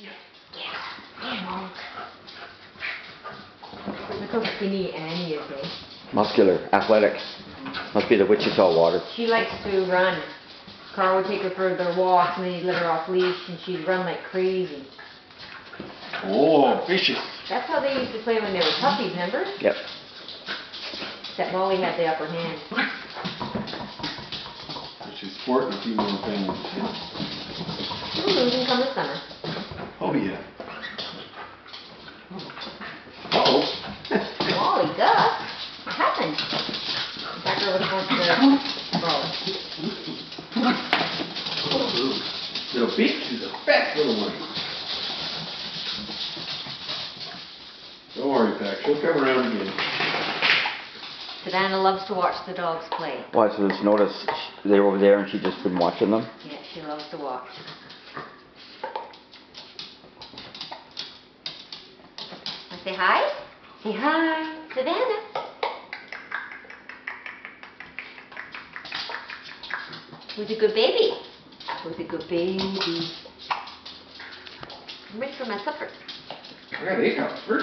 Yeah. Look how skinny Annie is, eh? Muscular, athletic. Must be the Wichita water. She likes to run. Carl would take her for their walks and then he'd let her off leash and she'd run like crazy. Oh, vicious. That's how they used to play when they were puppies, remember? Yep. Except Molly had the upper hand. She's sporting a few more things. Ooh, we can come this summer. Oh, yeah. Uh-oh. Molly, Gus, what happened? Becker was going to the Little beak, she's a fat little one. Don't worry, Pack, she'll come around again. Savannah loves to watch the dogs play. Well, I just noticed they were over there and she'd just been watching them. Yeah, she loves to watch. Want to say hi? Say hi, Savannah. Who's a good baby? Who's a good baby? I'm ready for my supper. I got hiccups first.